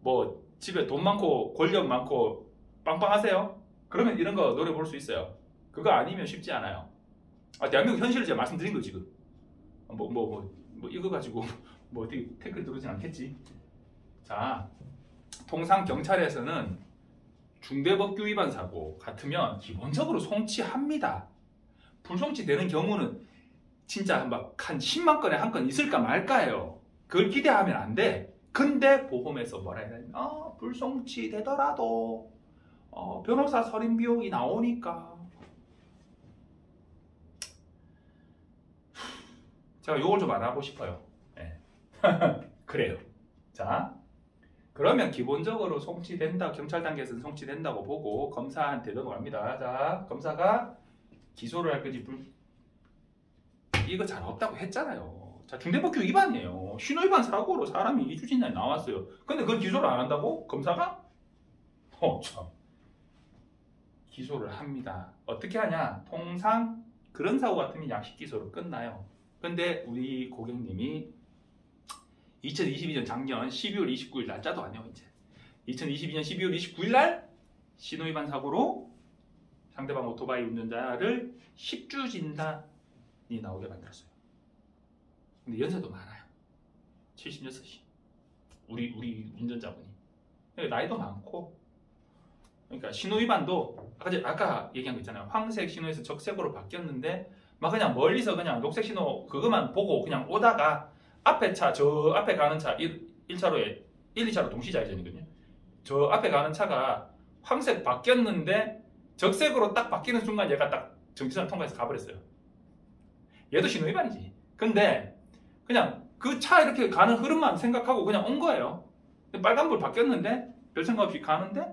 뭐 집에 돈 많고 권력 많고 빵빵하세요? 그러면 이런 거 노려볼 수 있어요. 그거 아니면 쉽지 않아요. 대한민국 현실을 제가 말씀드린 거 지금. 뭐 이거 가지고 뭐 어떻게 태클 들어오진 않겠지. 자, 통상 경찰에서는 중대법규 위반 사고 같으면 기본적으로 송치합니다. 불송치되는 경우는 진짜 막 한 10만 건에 한 건 있을까 말까예요. 그걸 기대하면 안 돼. 근데 보험에서 뭐라 해야 되나? 불송치 되더라도 변호사 서린 비용이 나오니까. 제가 요걸 좀 알아보고 싶어요. 네. 그래요. 자, 그러면 기본적으로 송치된다. 경찰 단계에서는 송치된다고 보고 검사한테 넘어갑니다. 자, 검사가 기소를 할 거지. 이거 잘 없다고 했잖아요. 자, 중대법규 위반이에요. 신호위반 사고로 사람이 이주진단에 나왔어요. 근데 그걸 기소를 안 한다고? 검사가? 참. 기소를 합니다. 어떻게 하냐? 통상 그런 사고 같으면 양식 기소로 끝나요. 근데 우리 고객님이 2022년 작년 12월 29일 날짜도 아니에요. 이제 2022년 12월 29일 날 신호위반 사고로 상대방 오토바이 운전자를 10주 진단이 나오게 만들었어요. 근데 연세도 많아요. 76이. 우리 운전자분이. 나이도 많고. 그러니까 신호위반도 아까 얘기한 거 있잖아요. 황색 신호에서 적색으로 바뀌었는데 막 그냥 멀리서 그냥 녹색 신호 그것만 보고 그냥 오다가 앞에 차, 저 앞에 가는 차 1차로에 1, 2차로 동시 좌회전이거든요. 저 앞에 가는 차가 황색 바뀌었는데 적색으로 딱 바뀌는 순간 얘가 딱 정지선 통과해서 가버렸어요. 얘도 신호위반이지. 근데 그냥 그 차 이렇게 가는 흐름만 생각하고 그냥 온 거예요. 빨간불 바뀌었는데 별 생각 없이 가는데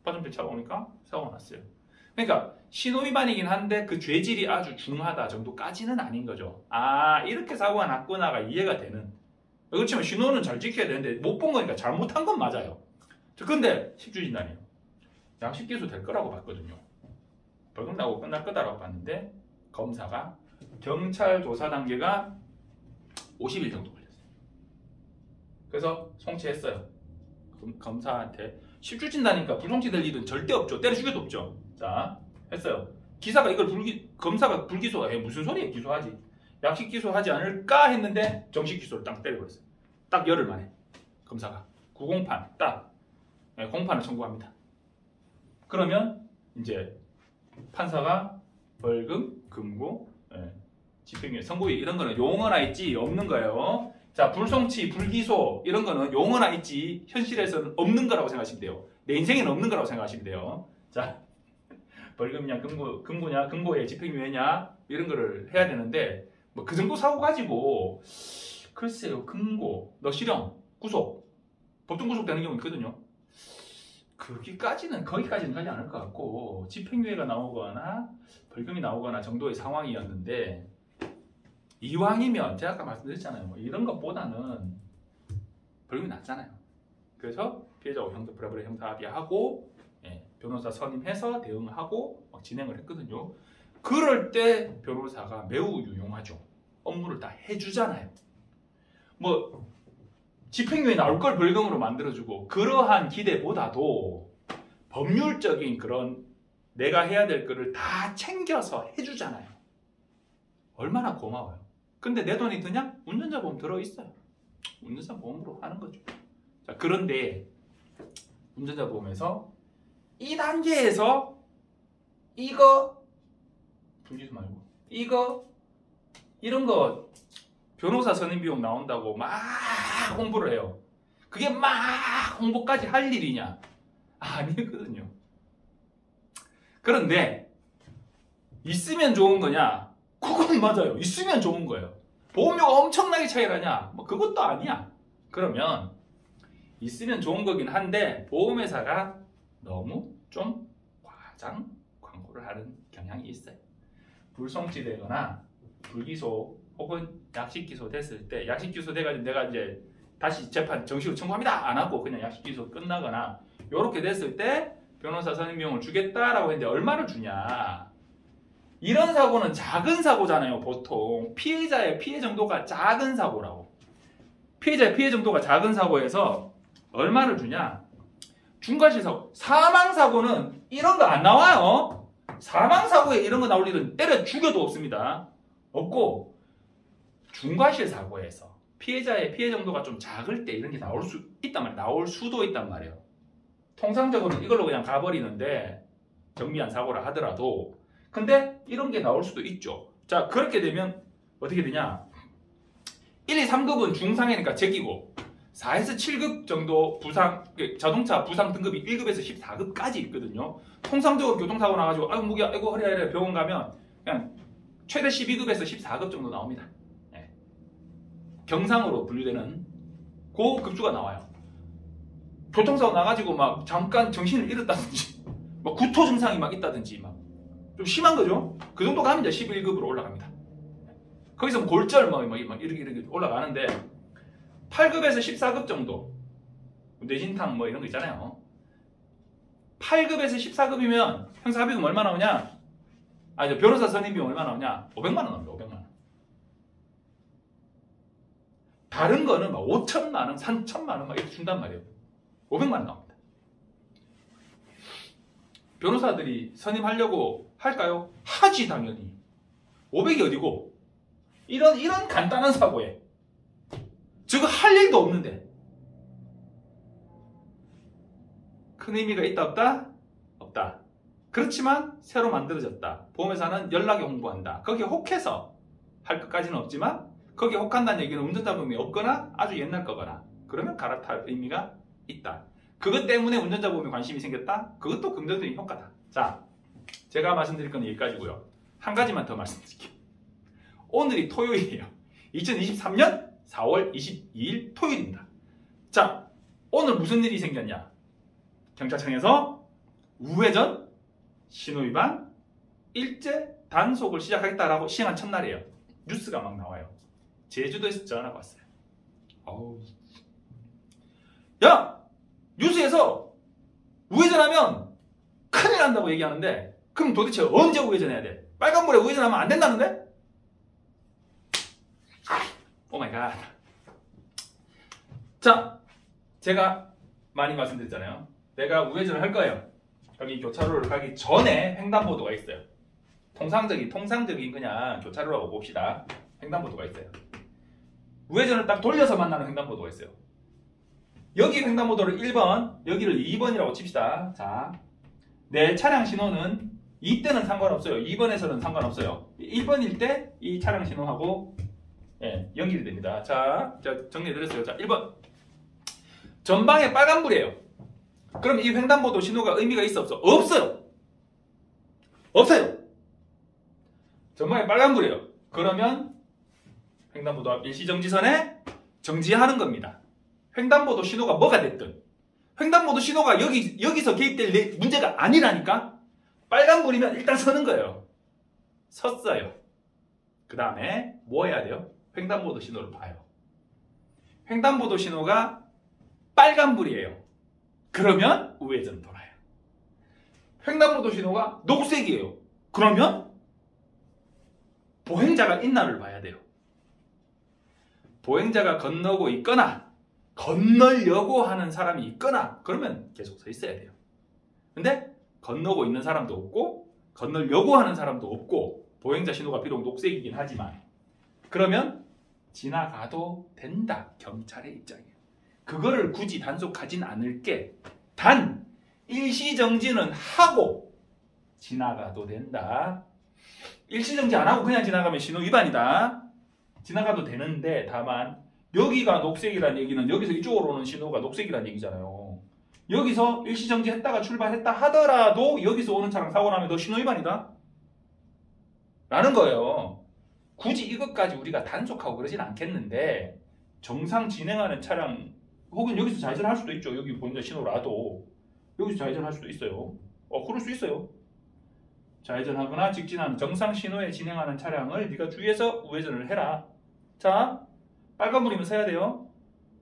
맞은편 차가 오니까 사고가 났어요. 그러니까 신호위반이긴 한데 그 죄질이 아주 중하다 정도까지는 아닌 거죠. 아, 이렇게 사고가 났구나가 이해가 되는. 그렇지만 신호는 잘 지켜야 되는데 못 본 거니까 잘못한 건 맞아요. 근데 10주 진단이에요. 양식 기소 될 거라고 봤거든요. 벌금 나고 끝날 거다라고 봤는데 검사가 경찰 조사 단계가 50일 정도 걸렸어요. 그래서 송치했어요. 검사한테 10주 진다니까 불송치 될 일은 절대 없죠. 때려 죽여도 없죠. 자, 했어요. 기사가 이걸 검사가 불기소, 무슨 소리에 기소하지? 양식 기소하지 않을까 했는데 정식 기소를 딱 때려버렸어요. 딱 열흘 만에 검사가 908 딱 공판을 청구합니다. 그러면 이제 판사가 벌금, 금고, 집행유예, 선고유예 이런 거는 용어나 있지 없는 거예요. 자, 불송치, 불기소 이런 거는 용어나 있지 현실에서는 없는 거라고 생각하시면 돼요. 내 인생에는 없는 거라고 생각하시면 돼요. 자, 벌금이냐, 금고냐, 금고에 집행유예냐 이런 거를 해야 되는데 뭐 그 정도 사고 가지고 글쎄요, 금고, 너 실형, 구속, 법정 구속되는 경우 있거든요. 거기까지는 가지 않을 것 같고 집행유예가 나오거나 벌금이 나오거나 정도의 상황이었는데 이왕이면 제가 아까 말씀드렸잖아요. 이런 것보다는 벌금이 낫잖아요. 그래서 피해자하고 형사 합의하고 변호사 선임해서 대응하고 막 진행을 했거든요. 그럴 때 변호사가 매우 유용하죠. 업무를 다 해주잖아요. 뭐 집행유예 나올 걸 벌금으로 만들어주고 그러한 기대보다도 법률적인 그런 내가 해야 될 거를 다 챙겨서 해주잖아요. 얼마나 고마워요. 근데 내 돈이 드냐? 운전자 보험 들어있어요. 운전자 보험으로 하는 거죠. 자, 그런데 운전자 보험에서 2단계에서 이거 불기소 말고 이런 거 변호사 선임 비용 나온다고 막 홍보를 해요. 그게 막 홍보까지 할 일이냐? 아니거든요. 그런데 있으면 좋은 거냐? 그건 맞아요. 있으면 좋은 거예요. 보험료가 엄청나게 차이 나냐? 뭐 그것도 아니야. 그러면 있으면 좋은 거긴 한데 보험회사가 너무 좀 과장 광고 사고를 하는 경향이 있어요. 불송치되거나 불기소 혹은 약식기소 됐을 때 약식기소 돼가지고 내가 이제 다시 재판 정식으로 청구합니다 안 하고 그냥 약식기소 끝나거나 이렇게 됐을 때 변호사 선임 비용을 주겠다라고 했는데 얼마를 주냐. 이런 사고는 작은 사고잖아요. 보통 피해자의 피해 정도가 작은 사고라고. 피해자의 피해 정도가 작은 사고에서 얼마를 주냐. 중과실 사고. 사망 사고는 이런 거 안 나와요. 사망 사고에 이런 거 나올 일은 때려 죽여도 없습니다. 없고 중과실 사고에서 피해자의 피해 정도가 좀 작을 때 이런 게 나올 수 있단 말이에요. 나올 수도 있단 말이에요. 통상적으로는 이걸로 그냥 가버리는데 정미한 사고라 하더라도 근데 이런 게 나올 수도 있죠. 자, 그렇게 되면 어떻게 되냐. 1, 2, 3급은 중상해니까 제끼고 4에서 7급 정도 부상, 자동차 부상 등급이 1급에서 14급까지 있거든요. 통상적으로 교통사고 나가지고 아이고 무기야 아이고 허리야 병원 가면 그냥 최대 12급에서 14급 정도 나옵니다. 네. 경상으로 분류되는 그 급수가 나와요. 교통사고 나가지고 막 잠깐 정신을 잃었다든지 막 구토 증상이 막 있다든지 막 좀 심한 거죠. 그 정도 가면 이제 11급으로 올라갑니다. 거기서 골절 막 이렇게 올라가는데 8급에서 14급 정도 뇌진탕 뭐 이런 거 있잖아요. 8급에서 14급이면 형사합의금 얼마 나오냐? 아니 변호사 선임비용 얼마 나오냐? 500만 원 나옵니다. 500만 원. 다른 거는 막 5천만 원, 3천만 원 막 이렇게 준단 말이에요. 500만 원 나옵니다. 변호사들이 선임하려고 할까요? 하지 당연히. 500이 어디고? 이런 간단한 사고에 저거 할 일도 없는데 큰 의미가 있다 없다? 없다. 그렇지만 새로 만들어졌다. 보험회사는 연락에 홍보한다. 거기에 혹해서 할 것까지는 없지만 거기에 혹한다는 얘기는 운전자범이 없거나 아주 옛날 거거나 그러면 갈아탈 의미가 있다. 그것 때문에 운전자범에 관심이 생겼다? 그것도 긍정적인 효과다. 자, 제가 말씀드릴 건 여기까지고요. 한 가지만 더 말씀드릴게요. 오늘이 토요일이에요. 2023년 4월 22일 토요일입니다. 자, 오늘 무슨 일이 생겼냐? 경찰청에서 우회전, 신호위반, 일제 단속을 시작하겠다라고 시행한 첫날이에요. 뉴스가 막 나와요. 제주도에서 전화가 왔어요. 어우. 야! 뉴스에서 우회전하면 큰일 난다고 얘기하는데 그럼 도대체 언제 우회전해야 돼? 빨간불에 우회전하면 안 된다는데? 오마이갓. 자, 제가 많이 말씀드렸잖아요. 내가 우회전을 할 거예요. 여기 교차로를 가기 전에 횡단보도가 있어요. 통상적인 그냥 교차로라고 봅시다. 횡단보도가 있어요. 우회전을 딱 돌려서 만나는 횡단보도가 있어요. 여기 횡단보도를 1번, 여기를 2번이라고 칩시다. 자, 내 차량 신호는 이때는 상관없어요. 2번에서는 상관없어요. 1번일 때 이 차량 신호하고 연결이 됩니다. 자, 정리해드렸어요. 자, 1번. 전방에 빨간불이에요. 그럼 이 횡단보도 신호가 의미가 있어 없어? 없어요. 없어요. 전방에 빨간불이에요. 그러면 횡단보도 앞 일시정지선에 정지하는 겁니다. 횡단보도 신호가 뭐가 됐든 횡단보도 신호가 여기서 개입될 문제가 아니라니까. 빨간불이면 일단 서는 거예요. 섰어요. 그 다음에 뭐 해야 돼요? 횡단보도 신호를 봐요. 횡단보도 신호가 빨간불이에요. 그러면 우회전 돌아요. 횡단보도 신호가 녹색이에요. 그러면 보행자가 있나를 봐야 돼요. 보행자가 건너고 있거나 건너려고 하는 사람이 있거나 그러면 계속 서 있어야 돼요. 근데 건너고 있는 사람도 없고 건너려고 하는 사람도 없고 보행자 신호가 비록 녹색이긴 하지만 그러면 지나가도 된다. 경찰의 입장이에요. 그거를 굳이 단속하진 않을게. 단 일시정지는 하고 지나가도 된다. 일시정지 안 하고 그냥 지나가면 신호 위반이다. 지나가도 되는데 다만 여기가 녹색이라는 얘기는 여기서 이쪽으로 오는 신호가 녹색이라는 얘기잖아요. 여기서 일시정지 했다가 출발했다 하더라도 여기서 오는 차량 사고 나면 너 신호 위반이다. 라는 거예요. 굳이 이것까지 우리가 단속하고 그러진 않겠는데 정상 진행하는 차량 혹은 여기서 좌회전할 수도 있죠. 여기 보행자 신호라도 여기서 좌회전할 수도 있어요. 그럴 수 있어요. 좌회전하거나 직진하는 정상 신호에 진행하는 차량을 네가 주의해서 우회전을 해라. 자, 빨간불이면 서야 돼요.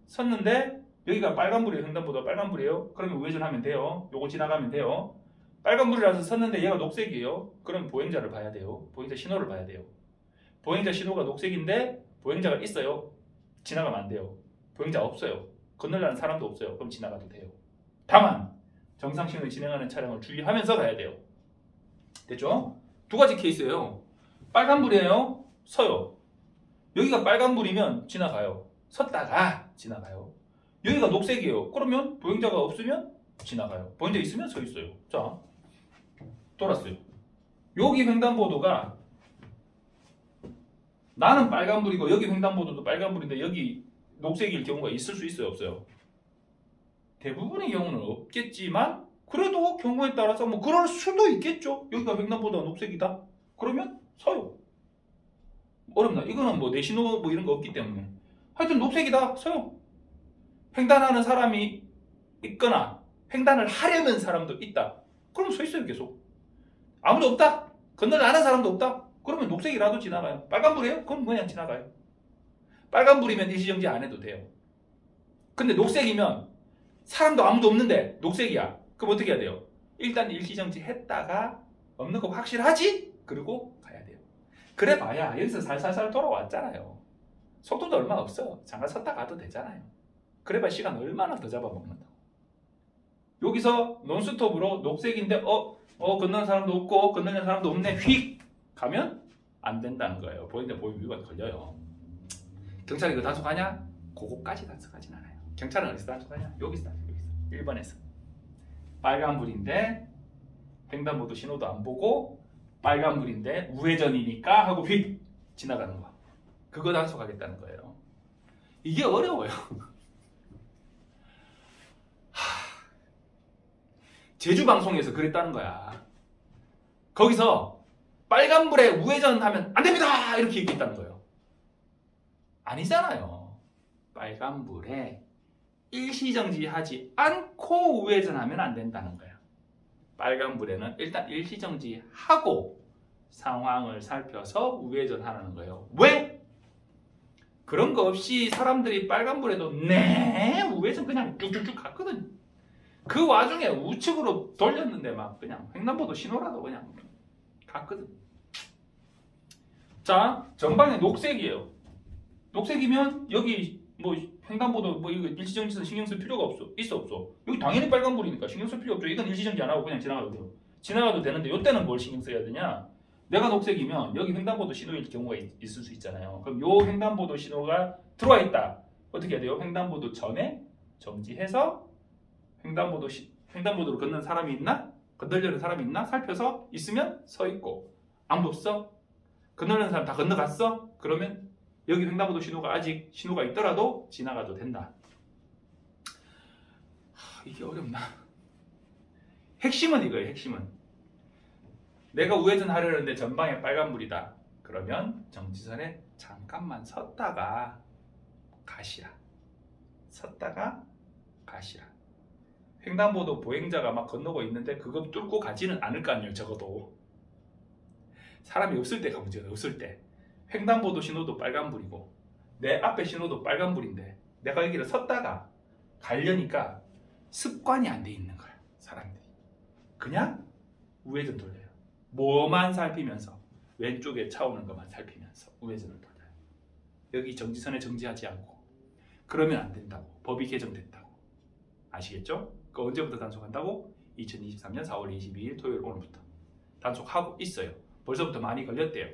섰는데 여기가 빨간불이에요. 횡단보도 빨간불이에요. 그러면 우회전하면 돼요. 요거 지나가면 돼요. 빨간불이라서 섰는데 얘가 녹색이에요. 그럼 보행자를 봐야 돼요. 보행자 신호를 봐야 돼요. 보행자 신호가 녹색인데 보행자가 있어요. 지나가면 안 돼요. 보행자 없어요. 건너려는 사람도 없어요. 그럼 지나가도 돼요. 다만 정상 신호에 진행하는 차량을 주의하면서 가야 돼요. 됐죠? 두 가지 케이스예요. 빨간불이에요. 서요. 여기가 빨간불이면 지나가요. 섰다가 지나가요. 여기가 녹색이에요. 그러면 보행자가 없으면 지나가요. 보행자 있으면 서 있어요. 자, 돌았어요. 여기 횡단보도가 나는 빨간불이고 여기 횡단보도도 빨간불인데 여기 녹색일 경우가 있을 수 있어요? 없어요? 대부분의 경우는 없겠지만 그래도 경우에 따라서 뭐 그럴 수도 있겠죠. 여기가 횡단보도가 녹색이다. 그러면 서요. 어렵나? 이거는 뭐 내신호 뭐 이런 거 없기 때문에 하여튼 녹색이다. 서요. 횡단하는 사람이 있거나 횡단을 하려는 사람도 있다. 그럼 서 있어요. 계속. 아무도 없다. 건너가는 사람도 없다. 그러면 녹색이라도 지나가요. 빨간불이에요? 그럼 그냥 지나가요. 빨간불이면 일시정지 안 해도 돼요. 근데 녹색이면 사람도 아무도 없는데 녹색이야. 그럼 어떻게 해야 돼요? 일단 일시정지 했다가 없는 거 확실하지? 그리고 가야 돼요. 그래 봐야 여기서 살살살 돌아왔잖아요. 속도도 얼마 없어요. 잠깐 섰다 가도 되잖아요. 그래 봐야 시간 얼마나 더 잡아먹는다고. 여기서 논스톱으로 녹색인데 건너는 사람도 없고 건너는 사람도 없네. 휙! 가면 안 된다는 거예요. 보이는데 보이면 위반 걸려요. 경찰이 이거 단속하냐? 그거까지 단속하진 않아요. 경찰은 어디서 단속하냐? 여기서 단속. 1번에서 빨간불인데 횡단보도 신호도 안 보고 빨간불인데 우회전이니까 하고 휙 지나가는 거. 그거 단속하겠다는 거예요. 이게 어려워요. 제주방송에서 그랬다는 거야. 거기서 빨간불에 우회전하면 안 됩니다! 이렇게 얘기했다는 거예요. 아니잖아요. 빨간불에 일시정지하지 않고 우회전하면 안 된다는 거예요. 빨간불에는 일단 일시정지하고 상황을 살펴서 우회전하는 거예요. 왜? 그런 거 없이 사람들이 빨간불에도 네 우회전 그냥 쭉쭉쭉 갔거든. 그 와중에 우측으로 돌렸는데 막 그냥 횡단보도 신호라도 그냥 갔거든. 자, 전방에 녹색이에요. 녹색이면 여기 뭐 횡단보도 뭐 이거 일시정지에서 신경 쓸 필요가 없어. 있어 없어? 여기 당연히 빨간불이니까 신경 쓸 필요 없죠. 이건 일시정지 안 하고 그냥 지나가도 돼요. 지나가도 되는데 이때는 뭘 신경 써야 되냐? 내가 녹색이면 여기 횡단보도 신호일 경우가 있을 수 있잖아요. 그럼 요 횡단보도 신호가 들어와 있다. 어떻게 해야 돼요? 횡단보도 전에 정지해서 횡단보도로 걷는 사람이 있나? 건너려는 사람이 있나? 살펴서 있으면 서 있고 아무도 없어? 건너려는 사람 다 건너갔어? 그러면 여기 횡단보도 신호가 아직 신호가 있더라도 지나가도 된다. 이게 어렵나? 핵심은 이거예요. 핵심은 내가 우회전 하려는데 전방에 빨간불이다. 그러면 정지선에 잠깐만 섰다가 가시라. 섰다가 가시라. 횡단보도 보행자가 막 건너고 있는데 그거 뚫고 가지는 않을 거 아니에요. 적어도 사람이 없을 때가 문제가 없을 때. 횡단보도 신호도 빨간불이고 내 앞에 신호도 빨간불인데 내가 여기를 섰다가 가려니까 습관이 안 돼 있는 거야. 사람들이 그냥 우회전 돌려요. 뭐만 살피면서 왼쪽에 차 오는 것만 살피면서 우회전을 돌려요. 여기 정지선에 정지하지 않고. 그러면 안 된다고. 법이 개정됐다고. 아시겠죠? 그 언제부터 단속한다고? 2023년 4월 22일 토요일 오늘부터 단속하고 있어요. 벌써부터 많이 걸렸대요.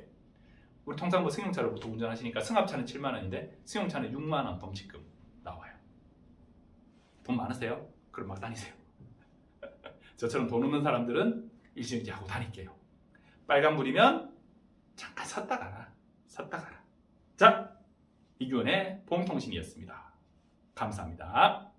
우리 통상 뭐 승용차를 보통 운전하시니까 승합차는 7만 원인데 승용차는 6만 원 범칙금 나와요. 돈 많으세요? 그럼 막 다니세요. 저처럼 돈 없는 사람들은 일시정지하고 다닐게요. 빨간불이면 잠깐 섰다 가라. 섰다 가라. 자, 이규원의 보험통신이었습니다. 감사합니다.